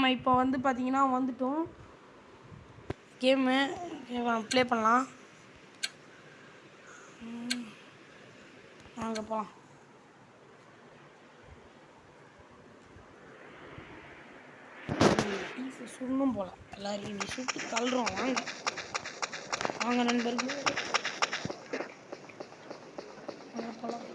நம்ம இப்போ வந்து பார்த்தீங்கன்னா வந்துட்டோம் கேமு ப்ளே பண்ணலாம். வாங்க போகலாம். சுடணும் போல எல்லாரையும் நீ சுட்டு தள்ளுறோம். வாங்க வாங்க நண்பர்களே, வாங்க போகலாம்.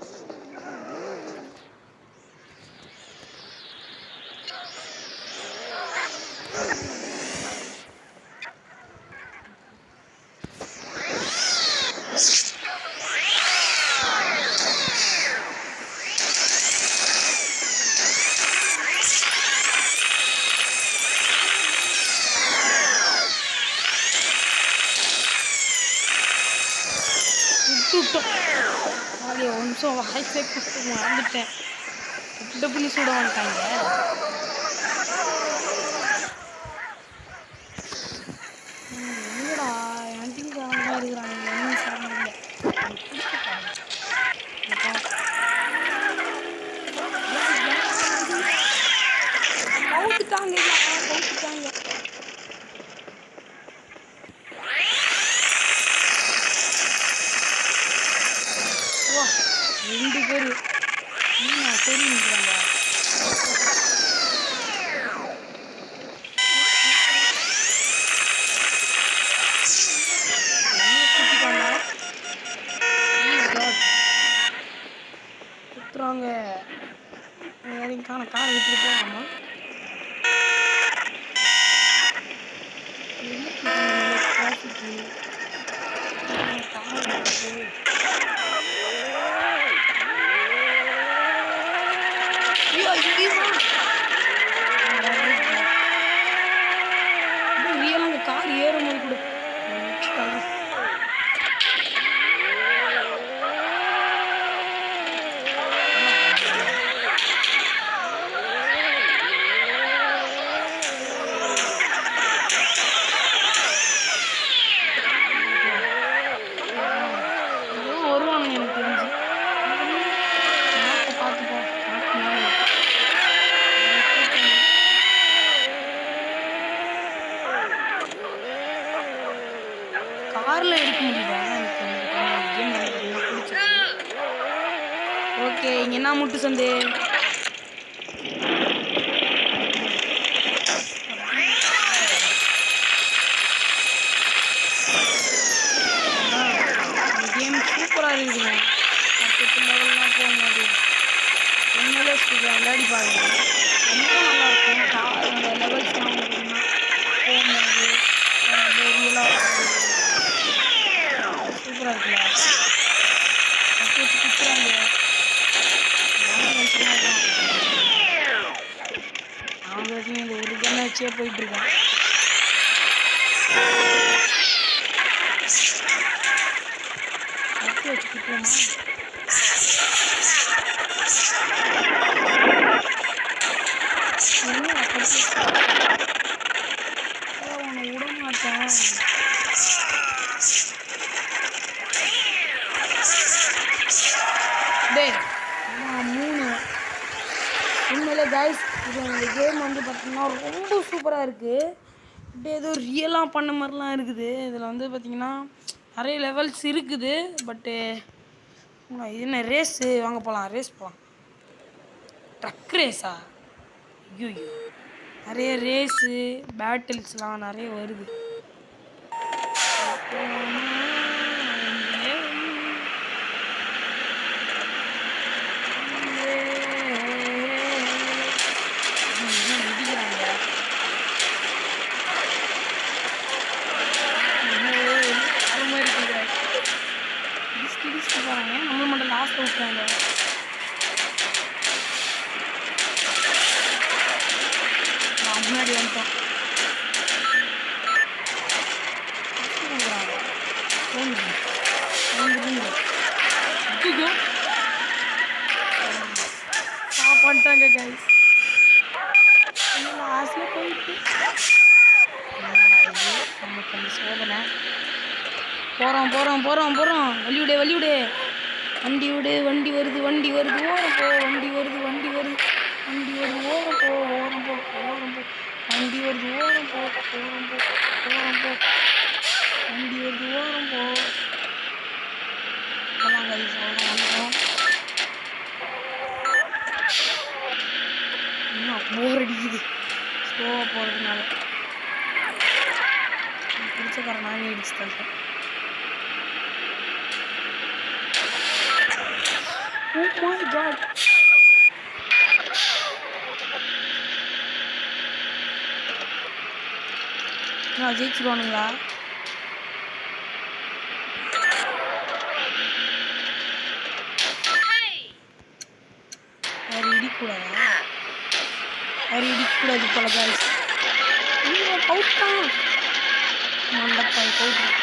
விட்டுட்டோம். ஒரு நிமிஷம் வாய்ஸே கொடுத்து மறந்துட்டேன். டப்புன்னு சுட வந்துட்டாங்க. என்னடா ஆன்டிங் சாரமாக இருக்கிறாங்க. என்ன சாரம் இல்லை கவுத்துட்டாங்க. கவுத்துட்டாங்க. வா 2 பேர் தெரியுங்கிறாங்க. குத்துறாங்க. யாரையும் காரை விட்டுட்டு போகாமா டிராஃபிக்கு ரியலாக அந்த கார் ஏறும்போது கூட வருவானுங்க எனக்கு தெரிஞ்சு. பார்த்துப்போம். காரில் எடுக்க முடியுதா? எனக்கு கேம் பிடிச்சிருக்கு. ஓகே, இங்கே என்ன முட்டு சந்து கேம் சூப்பராக இருக்குதுங்க. பக்கத்து லெவல்லாம் போக முடியாது. உண்மையிலே விளையாடி பாருங்க, ரொம்ப நல்லாயிருக்கும். காரோட லெவல்ஸ்லாம் பார்த்தீங்கன்னா போகும்போது ரியலாக சூப்பராக இருக்குல்ல. பத்து வச்சு குத்துறாங்க. அவங்க வரைக்கும் இந்த ஒரு கண்ணை வச்சே போயிட்டுருக்கேன். பத்து வச்சு குத்துவோமா? அவனை விட மாட்டேன். டேய் 3 உண்மையிலே கைஸ், இது இந்த கேம் வந்து பார்த்தீங்கன்னா ரொம்ப சூப்பராக இருக்குது. இப்படி ஏதோ ரியலாக பண்ண மாதிரிலாம் இருக்குது. இதில் வந்து பார்த்திங்கன்னா நிறைய லெவல்ஸ் இருக்குது. பட்டு இது என்ன ரேஸு? வாங்க போகலாம், ரேஸ் போகலாம். ட்ரக் ரேஸா? ஐயோ, நிறைய ரேஸு பேட்டில்ஸ்லாம் நிறைய வருது. நம்ம மட்டும் லாஸ்ட் விட்டாங்க. முன்னாடி வந்துட்டோம். பண்ணிட்டாங்க கைஸ். லாஸ்ட்ல போயிட்டு நமக்கு அந்த சோதனை. போகிறோம் போகிறோம் போகிறோம் போகிறோம். வண்டிவிடு வண்டிவிடு, வண்டி விடு, வண்டி வருது, வண்டி வருது, ஓரம் போ, வண்டி வருது, வண்டி வருது, வண்டி வருது, ஓரம் போ, ஓரம் போ, ஓரம் போ. வருது ஓரம் போ ஓரம் போ ஓரம் போ வண்டி வருது ஓரம் போ அவ்வளோதான் கைஸ் அவ்வளோதான் வந்துடும் இன்னும் போர் அடிக்குது ஸ்லோவாக போகிறதுனால பிடிச்சக்கார நானே அடிச்சு தரேன் Oh my god நான் ஜெயிச்சிருவானுங்களா வேறு இடிக்கூடாதா வேறு இடிக்கூடாது போல கைஸ் ஐயோ கவுட்டான் மண்டப்பாய் கவுட்டான்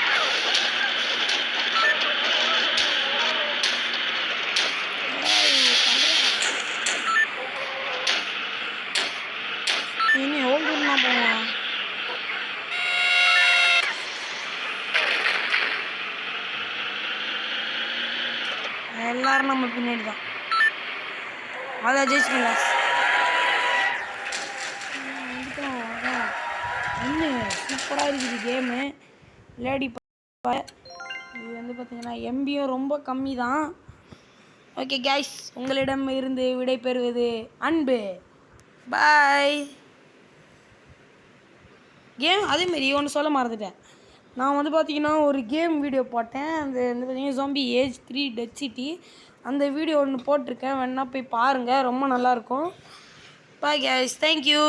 இனி எவ்வளோ தூரமா போவான் எல்லாரும் நம்ம பின்னாடி தான் அதான் ஜெயிச்சிட்டோம் வந்துட்டோம் அதான் இன்னும் சூப்பராக இருக்குது கேமு விளையாடி இது வந்து பார்த்திங்கன்னா எம்பியும் ரொம்ப கம்மி தான் ஓகே கைஸ் உங்களிடம் இருந்து விடை பெறுவது அன்பு பாய் கேம் அதேமாரி ஒன்று சொல்ல மறந்துட்டேன் நான் வந்து பார்த்திங்கன்னா ஒரு கேம் வீடியோ போட்டேன் அந்த வந்து பார்த்திங்கன்னா ஜாம்பி ஏஜ் 3 டெட் சிட்டி அந்த வீடியோ ஒன்று போட்டிருக்கேன் வேணா போய் பாருங்கள் ரொம்ப நல்லாயிருக்கும் பாய் கைஸ் தேங்க்யூ